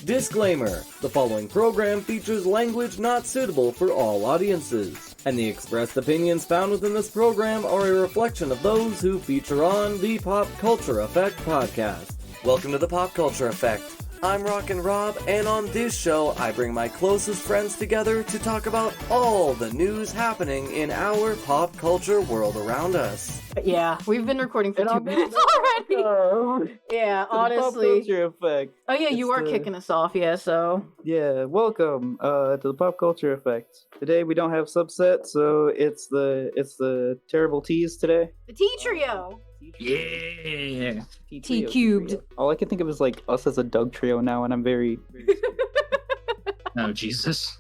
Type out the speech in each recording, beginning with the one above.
Disclaimer: the following program features language not suitable for all audiences, and the expressed opinions found within this program are a reflection of those who feature on the PopCulture Effect podcast. Welcome to the PopCulture Effect. I'm Rockin Rob, and on this show, I bring my closest friends together to talk about all the news happening in our pop culture world around us. Yeah, we've been recording for 2 minutes already. Yeah, honestly. The PopCulture Effect. Oh yeah, you are kicking us off, yeah, so. Yeah, welcome to the PopCulture Effect. Today we don't have subset, so it's the terrible tease today. The T-Trio! Yeah! T-cubed. All I can think of is like us as a Doug trio now, and I'm very Oh, Jesus.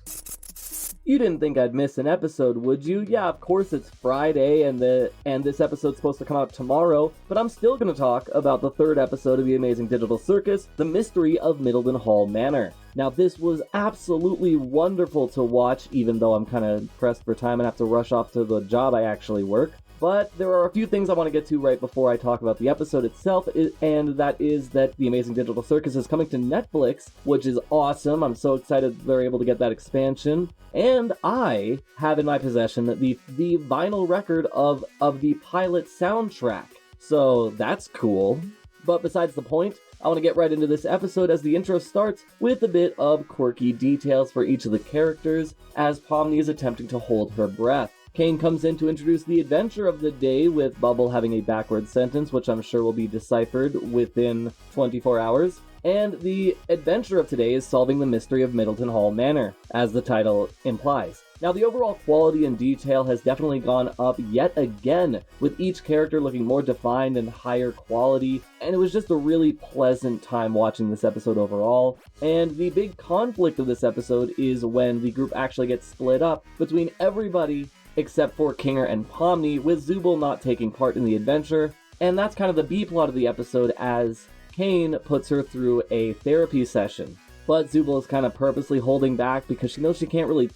You didn't think I'd miss an episode, would you? Yeah, of course it's Friday, and this episode's supposed to come out tomorrow, but I'm still going to talk about the third episode of the Amazing Digital Circus, The Mystery of Middleton Hall Manor. Now, this was absolutely wonderful to watch, even though I'm kind of pressed for time and have to rush off to the job I actually work. But there are a few things I want to get to right before I talk about the episode itself, and that is that the Amazing Digital Circus is coming to Netflix, which is awesome. I'm so excited they're able to get that expansion. And I have in my possession the vinyl record of the pilot soundtrack. So that's cool. But besides the point, I want to get right into this episode as the intro starts with a bit of quirky details for each of the characters as Pomni is attempting to hold her breath. Kane comes in to introduce the adventure of the day, with Bubble having a backward sentence, which I'm sure will be deciphered within 24 hours. And the adventure of today is solving the mystery of Middleton Hall Manor, as the title implies. Now, the overall quality and detail has definitely gone up yet again, with each character looking more defined and higher quality, and it was just a really pleasant time watching this episode overall. And the big conflict of this episode is when the group actually gets split up between everybody except for Kinger and Pomni, with Zubul not taking part in the adventure, and that's kind of the B-plot of the episode as Kane puts her through a therapy session. But Zubul is kind of purposely holding back because she knows she can't really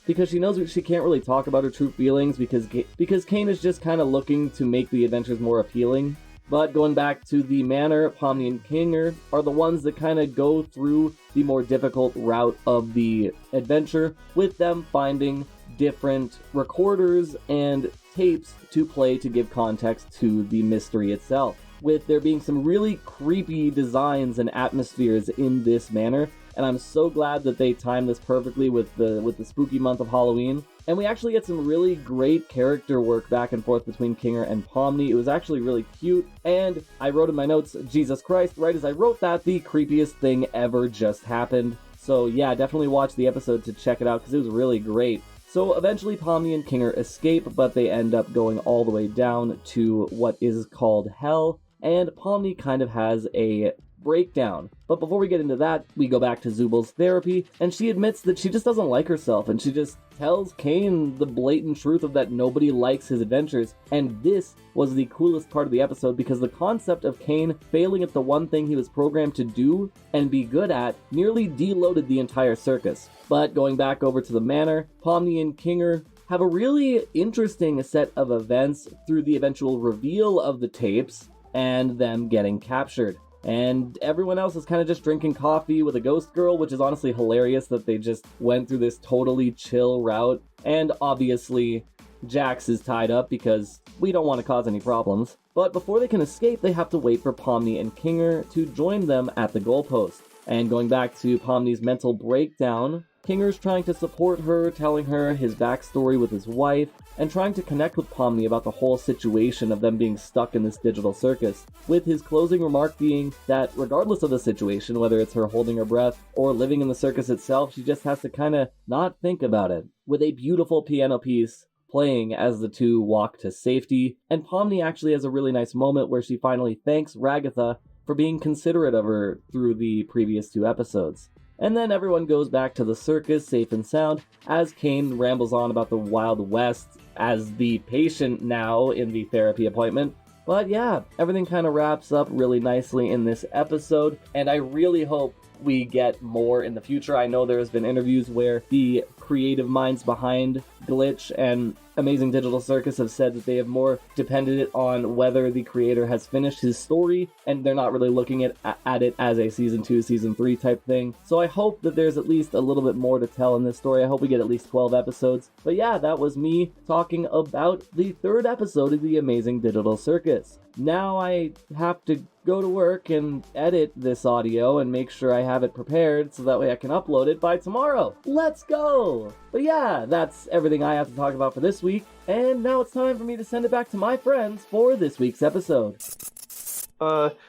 talk about her true feelings because Kane is just kind of looking to make the adventures more appealing. But going back to the manor, Pomni and Kinger are the ones that kind of go through the more difficult route of the adventure, with them finding different recorders and tapes to play to give context to the mystery itself, with there being some really creepy designs and atmospheres in this manor, and I'm so glad that they timed this perfectly with the spooky month of Halloween. And we actually get some really great character work back and forth between Kinger and Pomni. It was actually really cute, and I wrote in my notes, Jesus Christ, right as I wrote that, the creepiest thing ever just happened. So yeah, definitely watch the episode to check it out, because it was really great. So eventually Pomni and Kinger escape, but they end up going all the way down to what is called Hell, and Pomni kind of has a breakdown. But before we get into that, we go back to Zubul's therapy, and she admits that she just doesn't like herself, and she just tells Kane the blatant truth of that nobody likes his adventures. And this was the coolest part of the episode, because the concept of Kane failing at the one thing he was programmed to do and be good at nearly deloaded the entire circus. But going back over to the manor, Pomni and Kinger have a really interesting set of events through the eventual reveal of the tapes and them getting captured. And everyone else is kind of just drinking coffee with a ghost girl, which is honestly hilarious that they just went through this totally chill route. And obviously, Jax is tied up because we don't want to cause any problems. But before they can escape, they have to wait for Pomni and Kinger to join them at the goalpost. And going back to Pomni's mental breakdown, Kinger's trying to support her, telling her his backstory with his wife, and trying to connect with Pomni about the whole situation of them being stuck in this digital circus, with his closing remark being that regardless of the situation, whether it's her holding her breath or living in the circus itself, she just has to kind of not think about it, with a beautiful piano piece playing as the two walk to safety. And Pomni actually has a really nice moment where she finally thanks Ragatha for being considerate of her through the previous 2 episodes. And then everyone goes back to the circus, safe and sound, as Kane rambles on about the Wild West as the patient now in the therapy appointment. But yeah, everything kind of wraps up really nicely in this episode, and I really hope we get more in the future. I know there's been interviews where the creative minds behind Glitch and Amazing Digital Circus have said that they have more depended it on whether the creator has finished his story, and they're not really looking at it as a season 2, season 3 type thing. So I hope that there's at least a little bit more to tell in this story. I hope we get at least 12 episodes. But yeah, that was me talking about the 3rd episode of the Amazing Digital Circus. Now I have to go to work and edit this audio and make sure I have it prepared so that way I can upload it by tomorrow. Let's go! But yeah, that's everything I have to talk about for this week. And now it's time for me to send it back to my friends for this week's episode.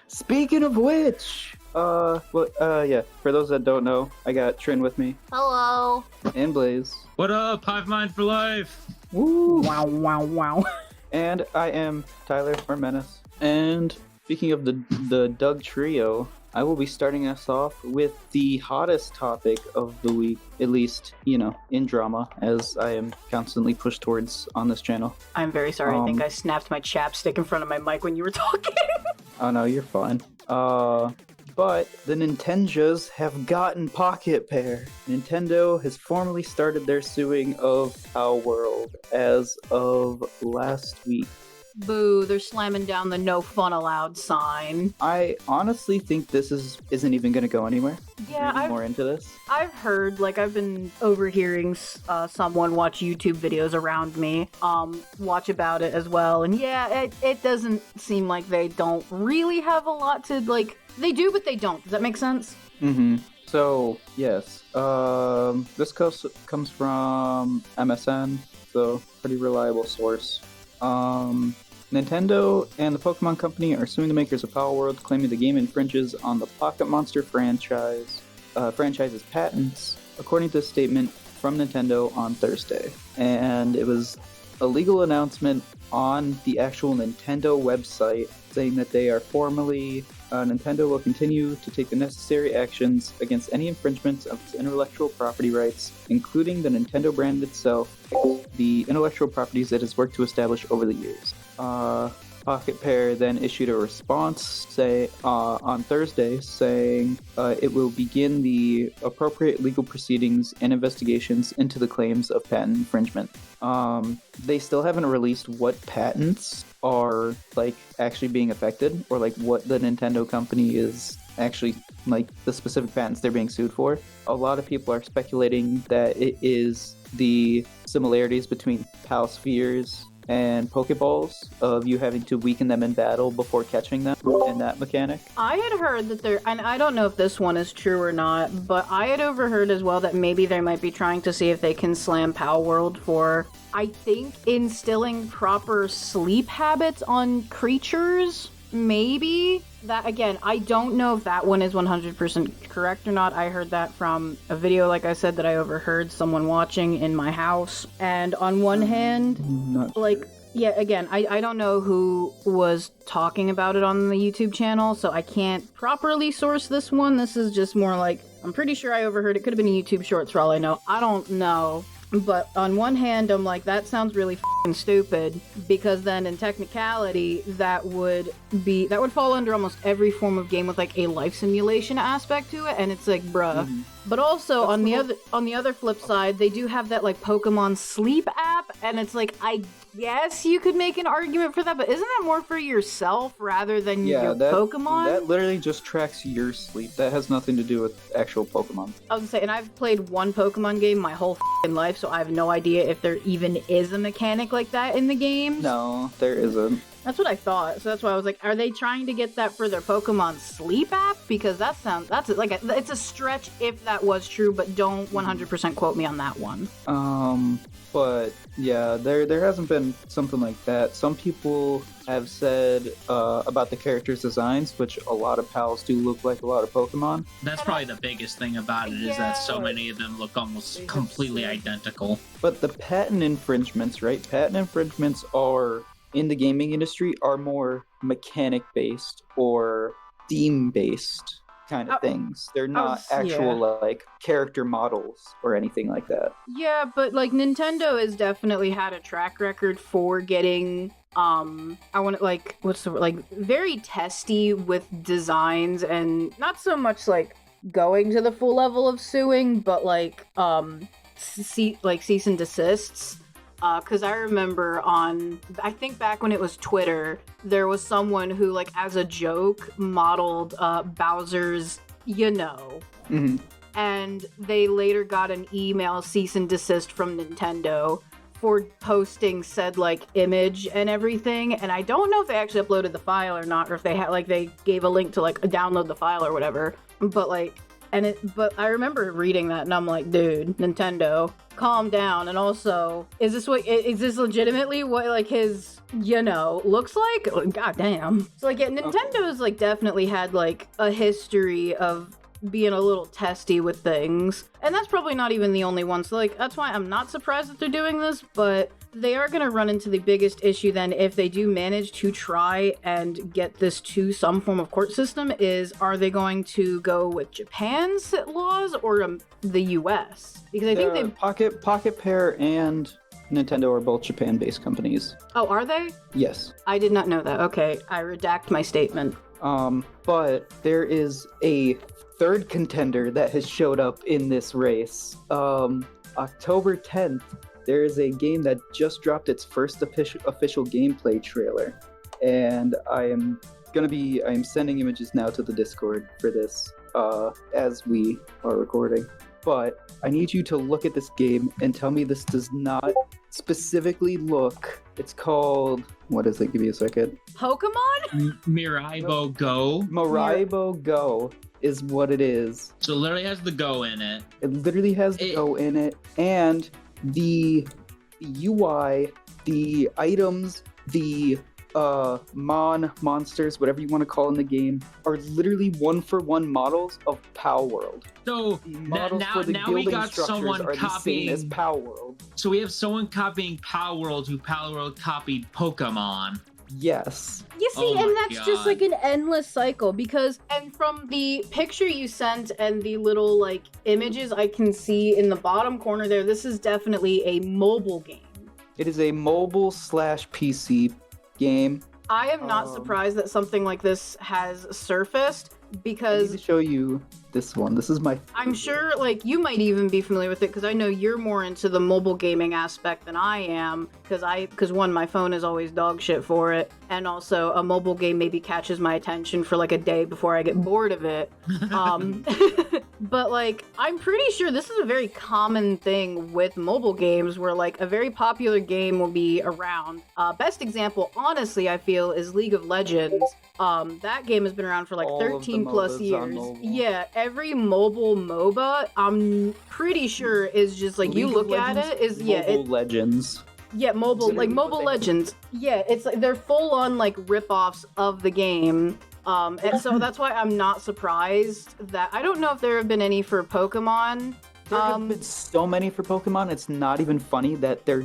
Speaking of which, yeah, for those that don't know, I got Trin with me. Hello. And Blaze. What up, Hive Mind for life? Woo! Wow, wow, wow. And I am Tyler, or Menace. And speaking of the Doug Trio, I will be starting us off with the hottest topic of the week, at least, in drama, as I am constantly pushed towards on this channel. I'm very sorry. I think I snapped my chapstick in front of my mic when you were talking. Oh no, you're fine. But the Nintendos have gotten PocketPair. Nintendo has formally started their suing of Palworld as of last week. Boo, they're slamming down the no fun allowed sign. I honestly think this isn't even going to go anywhere. Yeah, Reading more into this. I've heard, I've been overhearing someone watch YouTube videos around me, watch about it as well, and yeah, it doesn't seem like they don't really have a lot to, they do, but they don't. Does that make sense? Mm-hmm. So, yes, this comes from MSN, so pretty reliable source. Nintendo and the Pokemon Company are suing the makers of Palworld, claiming the game infringes on the Pocket Monster franchise's patents, according to a statement from Nintendo on Thursday. And it was a legal announcement on the actual Nintendo website saying that they are formally, Nintendo will continue to take the necessary actions against any infringements of its intellectual property rights, including the Nintendo brand itself, the intellectual properties it has worked to establish over the years. PocketPair then issued a response on Thursday saying it will begin the appropriate legal proceedings and investigations into the claims of patent infringement. They still haven't released what patents are actually being affected, or what the Nintendo company is actually the specific patents they're being sued for. A lot of people are speculating that it is the similarities between Pal Spheres and Pokeballs, of you having to weaken them in battle before catching them, and that mechanic. I had heard that and I don't know if this one is true or not, but I had overheard as well that maybe they might be trying to see if they can slam Palworld for, I think, instilling proper sleep habits on creatures. Maybe. That, again, I don't know if that one is 100% correct or not. I heard that from a video, like I said, that I overheard someone watching in my house. And on one hand, yeah, again, I don't know who was talking about it on the YouTube channel, so I can't properly source this one. This is just more I'm pretty sure I overheard it. Could have been a YouTube Shorts for all I know. I don't know. But on one hand, I'm that sounds really f***ing stupid, because then in technicality, that would fall under almost every form of game with a life simulation aspect to it, and it's bruh. Mm-hmm. But also on the other flip side, they do have that Pokemon Sleep app, and it's I guess you could make an argument for that, but isn't that more for yourself rather than your Pokemon? That literally just tracks your sleep. That has nothing to do with actual Pokemon. I was gonna say, and I've played one Pokemon game my whole life, so I have no idea if there even is a mechanic like that in the game. No, there isn't. That's what I thought. So that's why I was are they trying to get that for their Pokemon Sleep app? Because it's a stretch if that was true, but don't 100% quote me on that one. But yeah, there hasn't been something like that. Some people have said about the characters' designs, which a lot of pals do look like a lot of Pokemon. That's probably the biggest thing about it, is that so many of them look almost completely identical. But the patent infringements, right? Patent infringements are, in the gaming industry, are more mechanic-based or theme-based kind of things. They're not actual character models or anything like that. Yeah, but Nintendo has definitely had a track record for getting very testy with designs, and not so much going to the full level of suing, but cease and desists. because I remember I think back when it was Twitter, there was someone who, like, as a joke, modeled Bowser's, Mm-hmm. and they later got an email cease and desist from Nintendo for posting said, like, image and everything, and I don't know if they actually uploaded the file or not, or if they had, like, they gave a link to, like, download the file or whatever, but, like, but I remember reading that and I'm like, dude, Nintendo, calm down. And also, is this legitimately what, like, his, looks like? God damn. So, like, yeah, Nintendo's, like, definitely had, like, a history of being a little testy with things. And that's probably not even the only one. So, like, that's why I'm not surprised that they're doing this, but they are going to run into the biggest issue then if they do manage to try and get this to some form of court system is, are they going to go with Japan's laws or the US? Because I think they PocketPair and Nintendo are both Japan-based companies. Oh, are they? Yes. I did not know that. Okay, I redact my statement. But there is a third contender that has showed up in this race. October 10th, there is a game that just dropped its first official gameplay trailer, and I am sending images now to the Discord for this as we are recording. But I need you to look at this game and tell me this does not specifically look. It's called, what is it? Give me a second. Pokemon? Miraibo Go. Miraibo Go is what it is. So it literally has the Go in it. It literally has the Go in it, and the UI, the items, the monsters, whatever you want to call in the game, are literally one-for-one models of Palworld. So now we got someone copying as Palworld. So we have someone copying Palworld who Palworld copied Pokemon. Yes. You see, and that's just like an endless cycle and from the picture you sent and the little, like, images I can see in the bottom corner there, this is definitely a mobile game. It is a mobile/PC game. I am not surprised that something like this has surfaced because I need to show you this one. This is my I'm sure, like, you might even be familiar with it because I know you're more into the mobile gaming aspect than I am because one, my phone is always dog shit for it, and also a mobile game maybe catches my attention for like a day before I get bored of it. But, like, I'm pretty sure this is a very common thing with mobile games where, like, a very popular game will be around. Best example, honestly, I feel, is League of Legends. That game has been around for, like, 13 plus years. Yeah, every mobile MOBA, I'm pretty sure is just, like, you look at it, is, yeah. Mobile Legends. Yeah, Mobile Legends. Yeah, it's like, they're full-on, like, rip-offs of the game. And so that's why I'm not surprised that I don't know if there have been any for Pokemon. There have been so many for Pokemon. It's not even funny that they're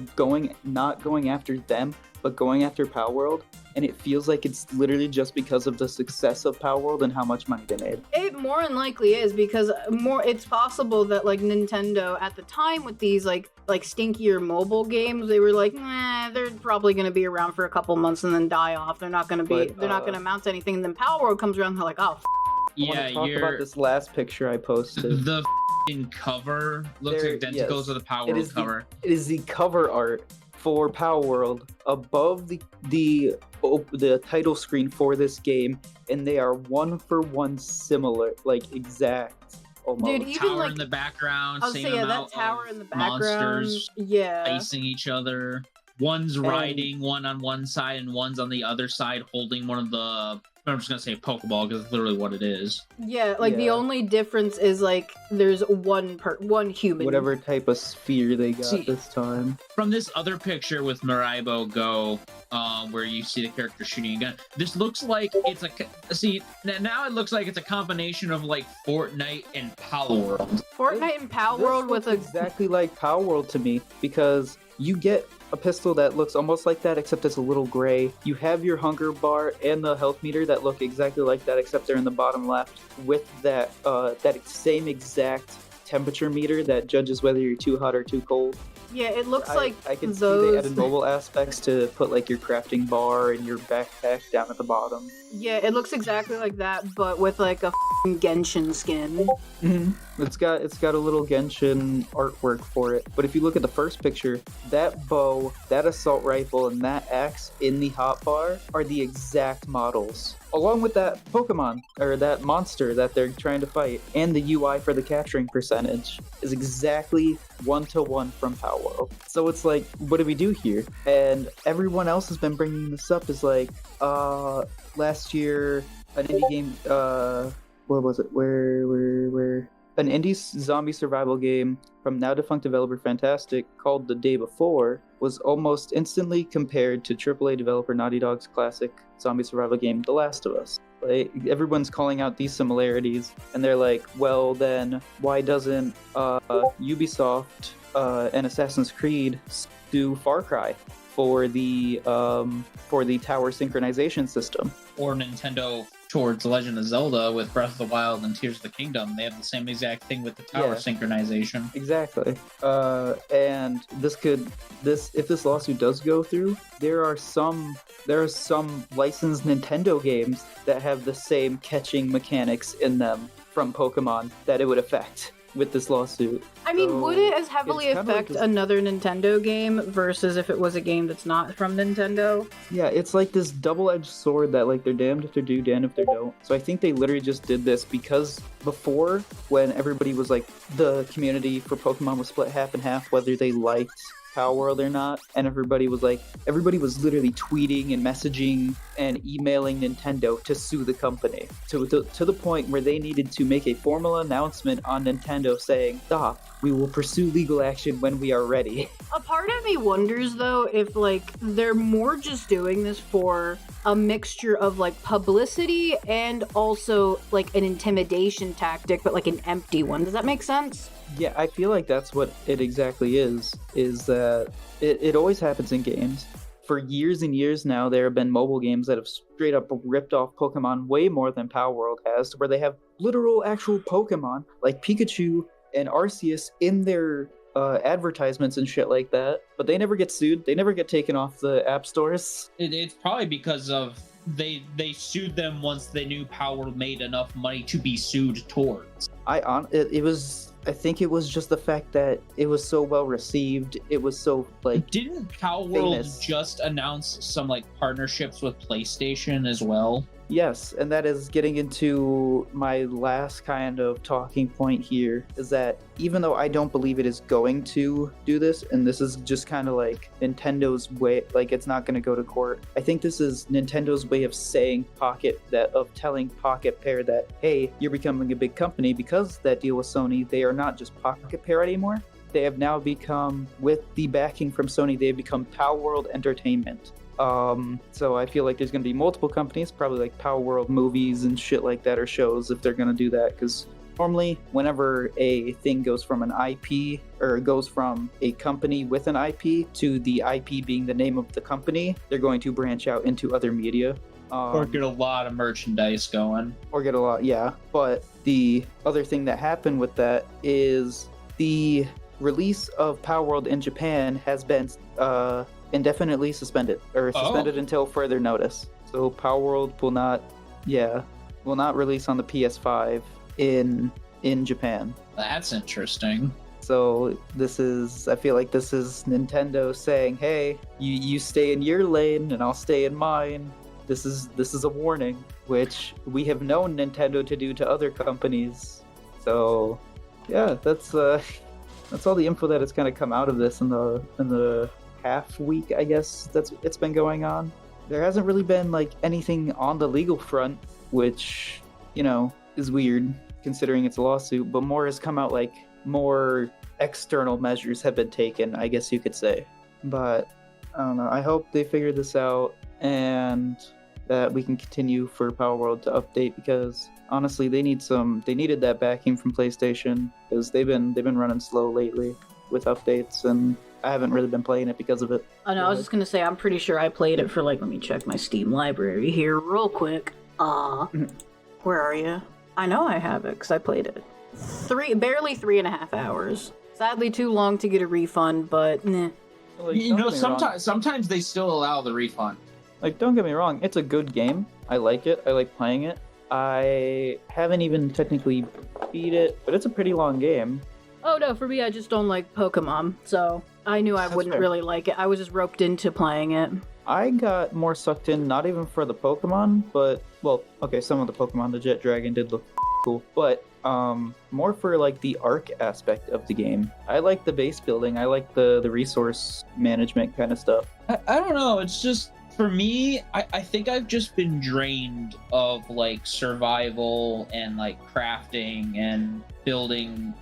not going after them, but going after Palworld. And it feels like it's literally just because of the success of Palworld and how much money they made. It more than likely is because it's possible that, like, Nintendo at the time with these like stinkier mobile games, they were like, nah, they're probably going to be around for a couple months and then die off. They're not going to amount to anything. And then Palworld comes around, they're like, oh, yeah, I want to talk about this last picture I posted. The cover looks identical to the Palworld cover. It is the cover art for Palworld above the title screen for this game, and they are one-for-one similar, like exact. Almost. Dude, even tower like in the background, I'll same say, yeah, amount that tower of in the background, monsters yeah, facing each other. One's riding one on one side and one's on the other side holding one of the. I'm just gonna say Pokeball because it's literally what it is. Yeah, like the only difference is like there's one human. Whatever type of sphere they got this time. From this other picture with Miraibo Go, where you see the character shooting a gun, this looks like it's now it looks like it's a combination of like Fortnite and Palworld. Fortnite and Palworld with exactly like Palworld to me because you get a pistol that looks almost like that, except it's a little gray. You have your hunger bar and the health meter that look exactly like that, except they're in the bottom left, with that same exact temperature meter that judges whether you're too hot or too cold. Yeah, it looks like I can see they added mobile aspects to put like your crafting bar and your backpack down at the bottom. Yeah, it looks exactly like that, but with like a Genshin skin. Mm-hmm. It's got a little Genshin artwork for it. But if you look at the first picture, that bow, that assault rifle, and that axe in the hotbar are the exact models. Along with that Pokemon, or that monster that they're trying to fight, and the UI for the capturing percentage is exactly 1-to-1 from Palworld. So it's like, what do we do here? And everyone else has been bringing this up as like, last year, an indie game, what was it? Where? An indie zombie survival game from now defunct developer Fantastic called The Day Before was almost instantly compared to AAA developer Naughty Dog's classic zombie survival game, The Last of Us. Like, everyone's calling out these similarities, and they're like, well then, why doesn't Ubisoft and Assassin's Creed do Far Cry for the tower synchronization system? Or Nintendo towards Legend of Zelda with Breath of the Wild and Tears of the Kingdom. They have the same exact thing with the tower synchronization. Exactly. And if this lawsuit does go through, there are some licensed Nintendo games that have the same catching mechanics in them from Pokemon that it would affect with this lawsuit. I mean, would it as heavily affect another Nintendo game versus if it was a game that's not from Nintendo? Yeah, it's like this double-edged sword that, like, they're damned if they do, damned if they don't. So I think they literally just did this because before, when everybody was like, the community for Pokemon was split half and half, whether they liked Palworld or not, and everybody was literally tweeting and messaging and emailing Nintendo to sue the company to the point where they needed to make a formal announcement on Nintendo saying, stop, we will pursue legal action when we are ready. A part of me wonders though if like they're more just doing this for a mixture of like publicity and also like an intimidation tactic, but like an empty one. Does that make sense? Yeah, I feel like that's what it exactly is that it always happens in games. For years and years now, there have been mobile games that have straight up ripped off Pokemon way more than Palworld has, where they have literal actual Pokemon, like Pikachu and Arceus, in their advertisements and shit like that, but they never get sued. They never get taken off the app stores. It's probably because of they sued them once they knew Palworld made enough money to be sued towards. I think it was just the fact that it was so well received. It was so like. Didn't Palworld just announce some like partnerships with PlayStation as well? Yes, and that is getting into my last kind of talking point here, is that even though I don't believe it is going to do this, and this is just kind of like Nintendo's way, like it's not going to go to court, I think this is Nintendo's way of saying of telling Pocketpair that, hey, you're becoming a big company because that deal with Sony. They are not just Pocketpair anymore. They have now become, with the backing from Sony, they have become Palworld Entertainment. So I feel like there's going to be multiple companies, probably like Palworld movies and shit like that, or shows, if they're going to do that, because normally whenever a thing goes from an IP, or goes from a company with an IP to the IP being the name of the company, they're going to branch out into other media. Or get a lot of merchandise going. But the other thing that happened with that is the release of Palworld in Japan has been indefinitely suspended until further notice. So Palworld will not release on the PS5 in Japan. That's interesting. So I feel like this is Nintendo saying, hey, you stay in your lane and I'll stay in mine. This is a warning, which we have known Nintendo to do to other companies. So yeah, that's all the info that has kind of come out of this in the half week, I guess, it's been going on. There hasn't really been like anything on the legal front, which, is weird considering it's a lawsuit, but more has come out, like more external measures have been taken, I guess you could say. But I don't know, I hope they figure this out and that we can continue for Palworld to update, because honestly they needed that backing from PlayStation, because they've been running slow lately with updates, and I haven't really been playing it because of it. Oh no, I was just gonna say, I'm pretty sure I played it for let me check my Steam library here real quick. Where are you? I know I have it, because I played it. Barely 3.5 hours. Sadly too long to get a refund, but nah. Sometimes they still allow the refund. Like, don't get me wrong, it's a good game. I like it. I like playing it. I haven't even technically beat it, but it's a pretty long game. Oh no, for me, I just don't like Pokemon, so I knew I wouldn't really like it. I was just roped into playing it. I got more sucked in, not even for the Pokemon, but, well, okay, some of the Pokemon, the Jet Dragon did look cool, but more for like the arc aspect of the game. I like the base building, I like the resource management kind of stuff. I don't know, it's just, for me, I think I've just been drained of like survival and like crafting and building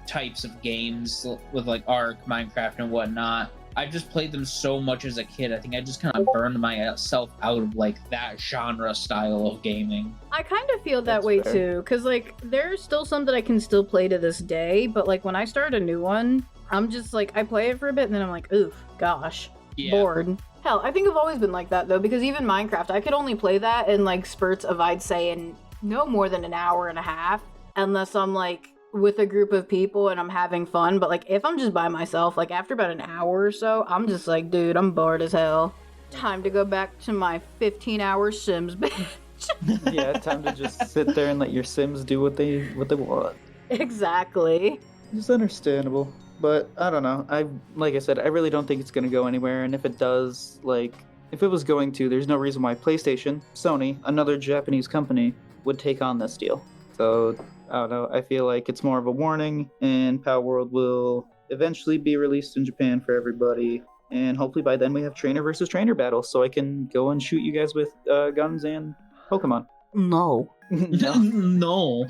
types of games with like Ark, Minecraft, and whatnot. I just played them so much as a kid. I think I just kind of burned myself out of like that genre style of gaming. I kind of feel that way too, because like there's still some that I can still play to this day, but like when I start a new one, I'm just like, I play it for a bit and then I'm like, oof, gosh, bored. Hell, I think I've always been like that though, because even Minecraft, I could only play that in like spurts of, I'd say, in no more than an hour and a half, unless I'm like with a group of people and I'm having fun. But like if I'm just by myself, like after about an hour or so, I'm just like, dude, I'm bored as hell. Time to go back to my 15-hour Sims binge. Yeah, time to just sit there and let your Sims do what they want. Exactly. It's understandable, but I don't know. Like I said, I really don't think it's gonna go anywhere, and if it does, like if it was going to, there's no reason why PlayStation, Sony, another Japanese company, would take on this deal. So I don't know, I feel like it's more of a warning, and Palworld will eventually be released in Japan for everybody, and hopefully by then we have trainer versus trainer battles, so I can go and shoot you guys with guns and Pokemon. No. No.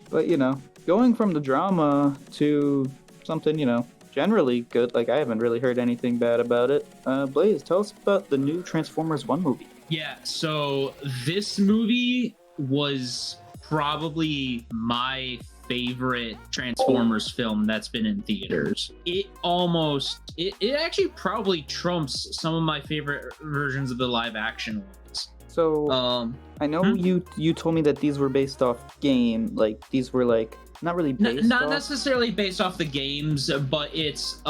But, you know, going from the drama to something, you know, generally good, like I haven't really heard anything bad about it. Blaze, tell us about the new Transformers 1 movie. Yeah, so this movie was probably my favorite Transformers film that's been in theaters. It actually probably trumps some of my favorite versions of the live action ones. So I know you told me that these were based off game, like these were like not really based not off... necessarily based off the games, but it's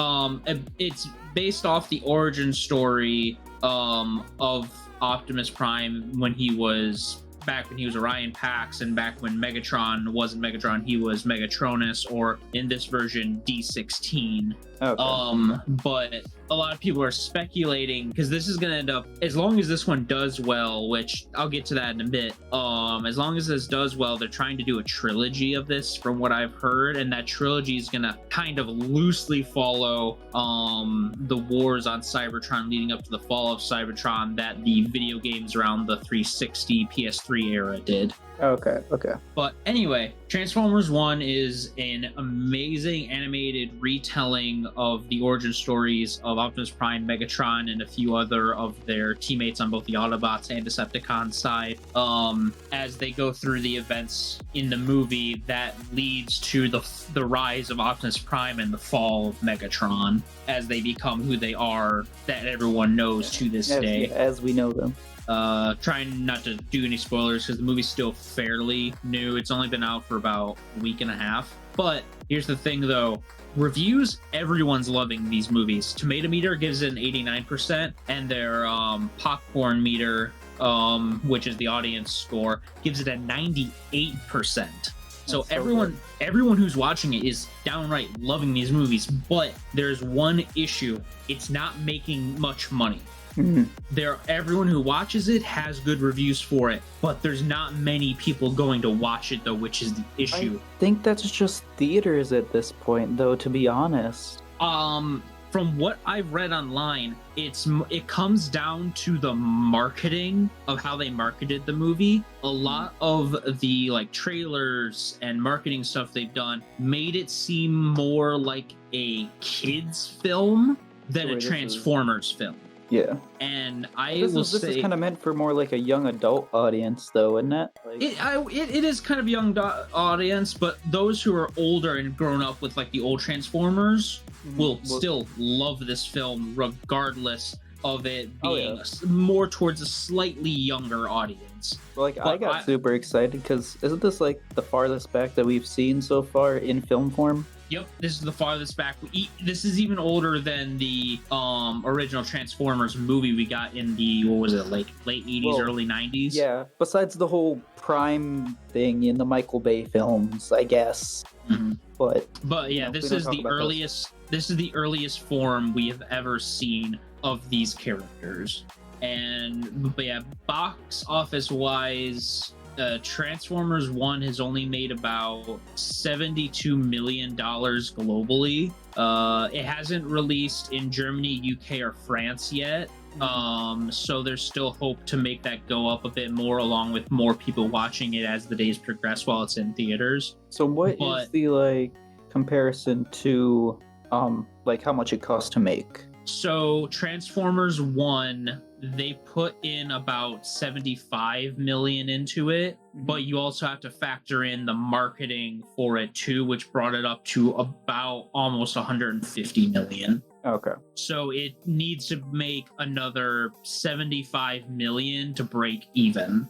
based off the origin story of Optimus Prime when he was Orion Pax, and back when Megatron wasn't Megatron, he was Megatronus, or in this version D16. Okay. But a lot of people are speculating, because this is going to end up, as long as this one does well, which I'll get to that in a bit, as long as this does well, they're trying to do a trilogy of this from what I've heard, and that trilogy is going to kind of loosely follow the wars on Cybertron leading up to the fall of Cybertron that the video games around the 360 PS3 era did. Okay. But anyway, Transformers 1 is an amazing animated retelling of the origin stories of Optimus Prime, Megatron, and a few other of their teammates on both the Autobots and Decepticons side, as they go through the events in the movie that leads to the rise of Optimus Prime and the fall of Megatron as they become who they are that everyone knows to this day. As we know them. Trying not to do any spoilers because the movie's still fairly new. It's only been out for about a week and a half. But here's the thing though. Reviews, everyone's loving these movies. Tomato Meter gives it an 89%, and their popcorn meter, which is the audience score, gives it a 98%. So everyone who's watching it is downright loving these movies, but there's one issue. It's not making much money. Mm-hmm. Everyone who watches it has good reviews for it, but there's not many people going to watch it though, which is the issue. I think that's just theaters at this point though, to be honest. From what I've read online, it comes down to the marketing of how they marketed the movie. A lot of the like trailers and marketing stuff they've done made it seem more like a kids film than a Transformers film. Yeah. And this is kind of meant for more like a young adult audience, though, isn't it? Like... It is kind of a young audience, but those who are older and grown up with like the old Transformers will still love this film, regardless of it being more towards a slightly younger audience. Like, I got super excited because isn't this like the farthest back that we've seen so far in film form? Yep, this is the farthest back. This is even older than the original Transformers movie we got in the, what was it, like late 80s, early 90s? Yeah, besides the whole Prime thing in the Michael Bay films, I guess. Mm-hmm. But yeah, this is the earliest. This is the earliest form we have ever seen of these characters. But yeah, box office wise, Transformers 1 has only made about $72 million globally. It hasn't released in Germany, UK, or France yet. So there's still hope to make that go up a bit more, along with more people watching it as the days progress while it's in theaters. So what is the comparison to like how much it costs to make? So Transformers 1, they put in about 75 million into it, but you also have to factor in the marketing for it too, which brought it up to about almost 150 million. Okay. So it needs to make another 75 million to break even.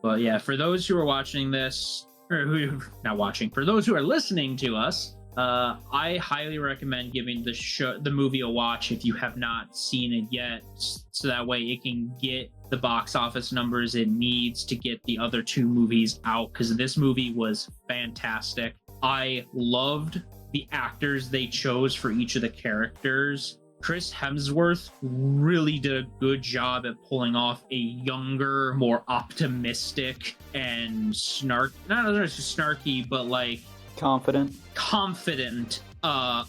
But yeah, for those who are watching this, or who not watching, for those who are listening to us, I highly recommend giving the movie a watch if you have not seen it yet, so that way it can get the box office numbers it needs to get the other two movies out, because this movie was fantastic. I loved the actors they chose for each of the characters. Chris Hemsworth really did a good job at pulling off a younger, more optimistic and not snarky, but like confident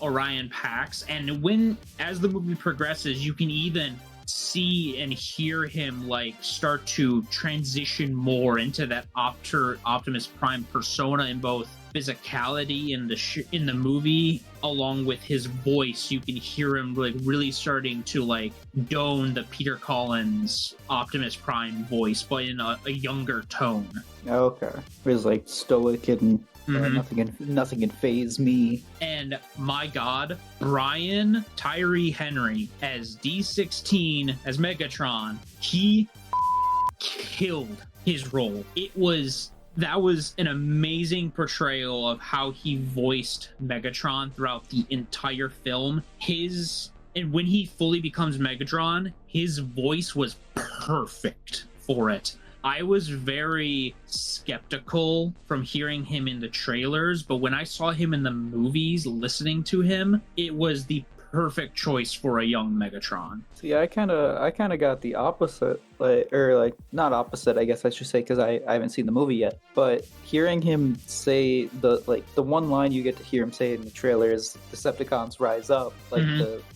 Orion Pax. And as the movie progresses, you can even see and hear him like start to transition more into that Optimus Prime persona in both physicality in the movie, along with his voice. You can hear him like really starting to like don the Peter Collins Optimus Prime voice, but in a younger tone. Okay, it was like stoic and nothing can faze me. And my God, Brian Tyree Henry as D16 as Megatron, he killed his role. That was an amazing portrayal of how he voiced Megatron throughout the entire film. And when he fully becomes Megatron, his voice was perfect for it. I was very skeptical from hearing him in the trailers, but when I saw him in the movies, listening to him, it was the perfect choice for a young Megatron. See, I kind of got the opposite, not opposite, I guess I should say, because I haven't seen the movie yet. But hearing him say the one line you get to hear him say in the trailer is "Decepticons rise up," like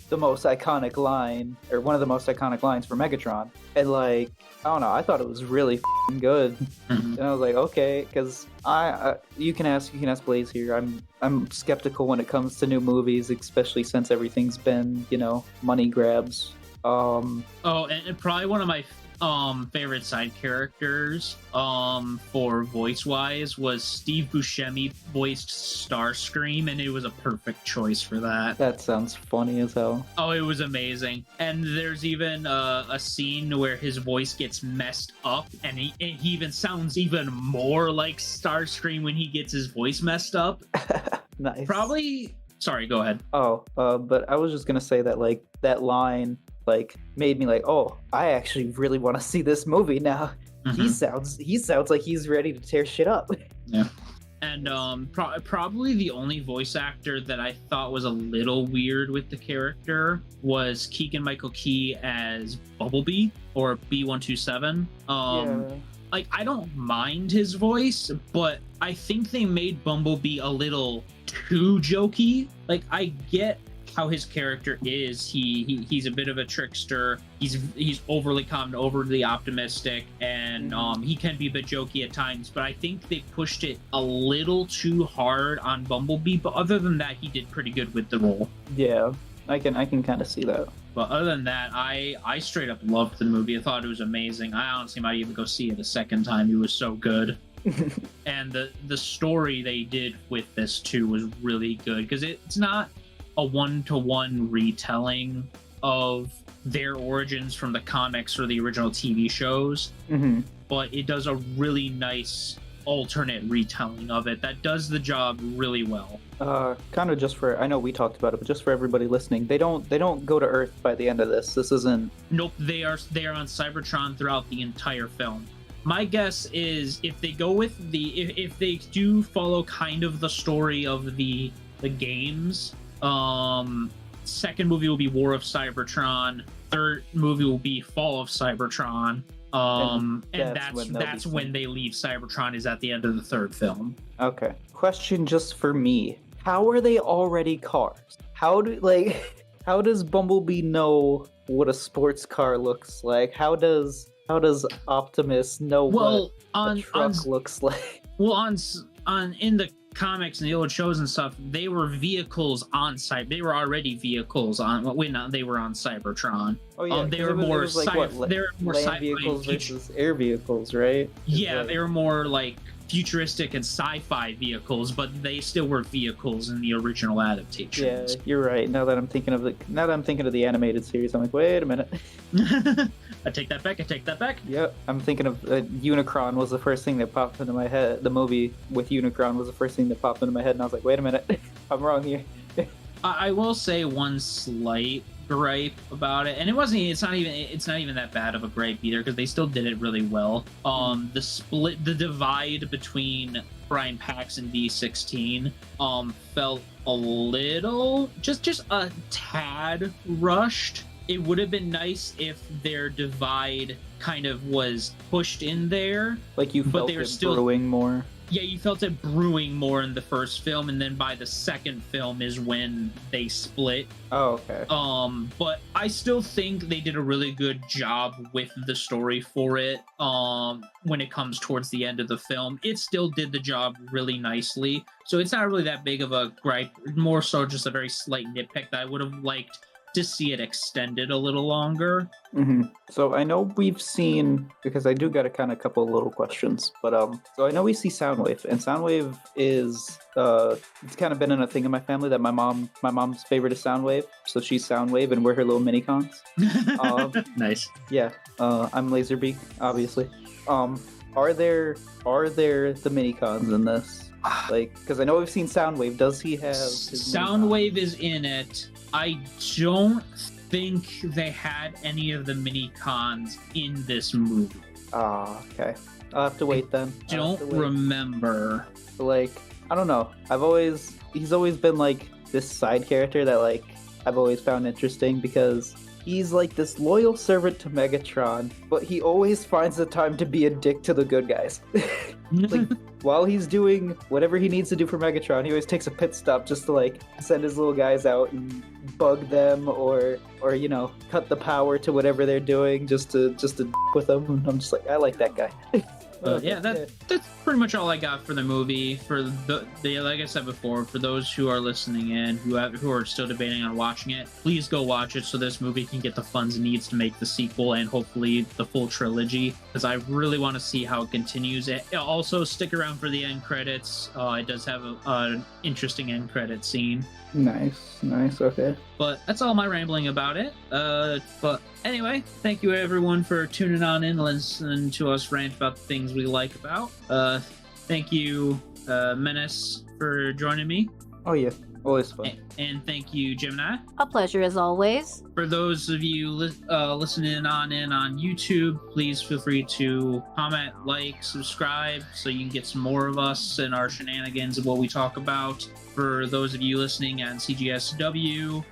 the most iconic line, or one of the most iconic lines for Megatron. And like, I don't know, I thought it was really good. And I was like, okay, because you can ask Blaze here. I'm skeptical when it comes to new movies, especially since everything's been, money grabs. And probably one of my favorite side characters for voice wise was Steve Buscemi voiced Starscream, and it was a perfect choice for that. That sounds funny as hell. Oh, it was amazing. And there's even a scene where his voice gets messed up, and he even sounds even more like Starscream when he gets his voice messed up. Nice. Probably. Sorry, go ahead. But I was just gonna say that like that line made me like, oh, I actually really want to see this movie now. He sounds like he's ready to tear shit up. Yeah. And probably the only voice actor that I thought was a little weird with the character was Keegan-Michael Key as Bumblebee, or B127. Like, I don't mind his voice, but I think they made Bumblebee a little too jokey. Like, I get how his character is. He's a bit of a trickster. He's overly calm, overly optimistic, and he can be a bit jokey at times, but I think they pushed it a little too hard on Bumblebee. But other than that, he did pretty good with the role. Yeah, I can kind of see that. But other than that, I straight up loved the movie. I thought it was amazing. I honestly might even go see it a second time. It was so good. And the story they did with this too was really good, because it's not a one-to-one retelling of their origins from the comics or the original TV shows, but it does a really nice alternate retelling of it that does the job really well. Kind of just for, I know we talked about it, but just for everybody listening, they don't go to Earth by the end of this. This isn't. Nope, they are on Cybertron throughout the entire film. My guess is if they go with if they do follow kind of the story of the games, second movie will be War of Cybertron, third movie will be Fall of Cybertron, and that's when they leave Cybertron, is at the end of the third film. Okay. Question just for me. How are they already cars? How does Bumblebee know what a sports car looks like? How does Optimus know what a truck looks like? Well, in the comics and the old shows and stuff, they were vehicles on They were already vehicles on when they were on Cybertron. Oh yeah, they were more land vehicles versus air vehicles, right? Yeah, they were more like futuristic and sci-fi vehicles, but they still were vehicles in the original adaptations. Yeah, you're right. Now that I'm thinking of the animated series, I'm like, wait a minute. I take that back. Yep, I'm thinking of Unicron was the first thing that popped into my head. The movie with Unicron was the first thing that popped into my head, and I was like, wait a minute, I'm wrong here. I will say one slight gripe about it, and it's not even that bad of a gripe either, because they still did it really well. The divide between Brian Pax and D16 felt a little, just a tad rushed. It would have been nice if their divide kind of was pushed in there. Like you felt it brewing more. Yeah, you felt it brewing more in the first film, and then by the second film is when they split. Oh, okay. But I still think they did a really good job with the story for it. When it comes towards the end of the film, it still did the job really nicely. So it's not really that big of a gripe. More so just a very slight nitpick that I would have liked to see it extended a little longer. Mm-hmm. So I know we've seen, because I do got a couple of little questions, but so I know we see Soundwave, and Soundwave is it's kind of been in a thing in my family that my mom's favorite is Soundwave, so she's Soundwave and we're her little mini cons. Nice. Yeah. I'm Laserbeak, obviously. Are there the mini cons in this? Like, because I know we've seen Soundwave. Does he have his Soundwave is in it. I don't think they had any of the mini cons in this movie. Oh, okay. I'll have to wait then. Don't remember. Like, I don't know. He's always been like this side character that like I've always found interesting, because he's like this loyal servant to Megatron, but he always finds the time to be a dick to the good guys. Like, while he's doing whatever he needs to do for Megatron, he always takes a pit stop just to like send his little guys out and bug them, or cut the power to whatever they're doing just to with them. And I'm just like, I like that guy. Yeah, that's pretty much all I got for the movie. For the like I said before, for those who are listening in, who are still debating on watching it, please go watch it so this movie can get the funds it needs to make the sequel and hopefully the full trilogy, because I really want to see how it continues. Also, stick around for the end credits. It does have an interesting end credit scene. Nice, okay. But that's all my rambling about it. But anyway, thank you everyone for tuning on in and listening to us rant about the things we like about. Thank you, Menace, for joining me. Oh yeah, always fun. And thank you, Gemini. A pleasure as always. For those of you listening in on YouTube, please feel free to comment, like, subscribe, so you can get some more of us and our shenanigans of what we talk about. For those of you listening on CGSW,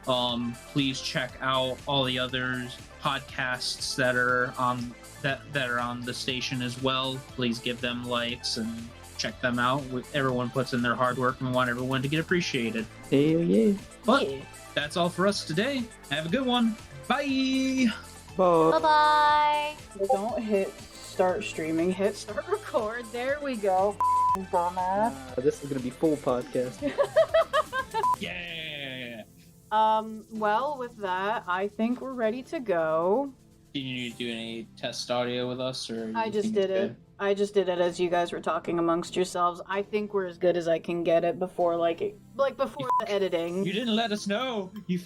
please check out all the other podcasts that are on the station as well. Please give them likes and check them out. Everyone puts in their hard work, and we want everyone to get appreciated. Yeah. But that's all for us today. Have a good one. Bye. Bye. Don't hit start streaming. Hit start record. There we go. Dumbass. This is gonna be full podcast. Yeah. Well, with that, I think we're ready to go. Did you do any test audio with us, or? I just did it. I just did it as you guys were talking amongst yourselves. I think we're as good as I can get it before, before the editing. You didn't let us know. You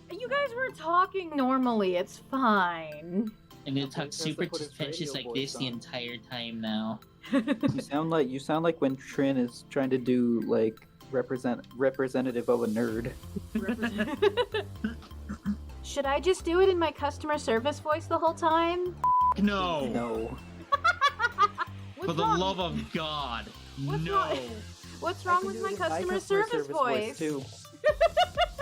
guys were talking normally. It's fine. I'm gonna talk super pretentious like this the entire time now. You sound like when Trin is trying to do like representative of a nerd. Should I just do it in my customer service voice the whole time? No. No. For the love of God. No. What's wrong with my customer service voice? Too.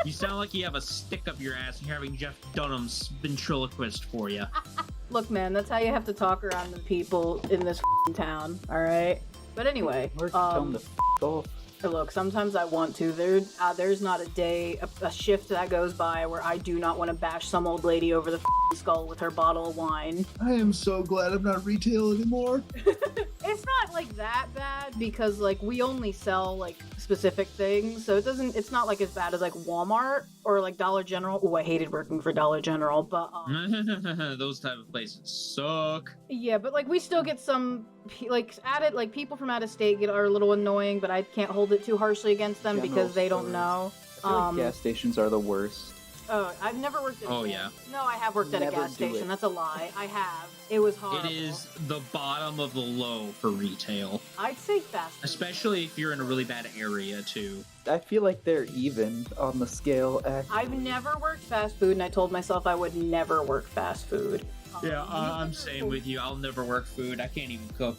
You sound like you have a stick up your ass and you're having Jeff Dunham ventriloquist for you. Look, man, that's how you have to talk around the people in this town, alright? But anyway, Tell them to off. look, sometimes I want to. There's not a day, a shift that goes by where I do not want to bash some old lady over the skull with her bottle of wine. I am so glad I'm not retail anymore. It's not like that bad because like we only sell like specific things, so it's not like as bad as like Walmart or like Dollar General. Oh, I hated working for Dollar General, but those type of places suck. yeah, but like we still get some like people from out of state are a little annoying, but I can't hold it too harshly against them because they don't know. I feel like gas stations are the worst. Oh, I've never worked at. Oh yeah. No, I have worked at a gas station. That's a lie. I have. It was horrible. It is the bottom of the low for retail. I'd say fast food. Especially if you're in a really bad area too. I feel like they're even on the scale. I've never worked fast food, and I told myself I would never work fast food. Yeah, I'm same with you. I'll never work food. I can't even cook.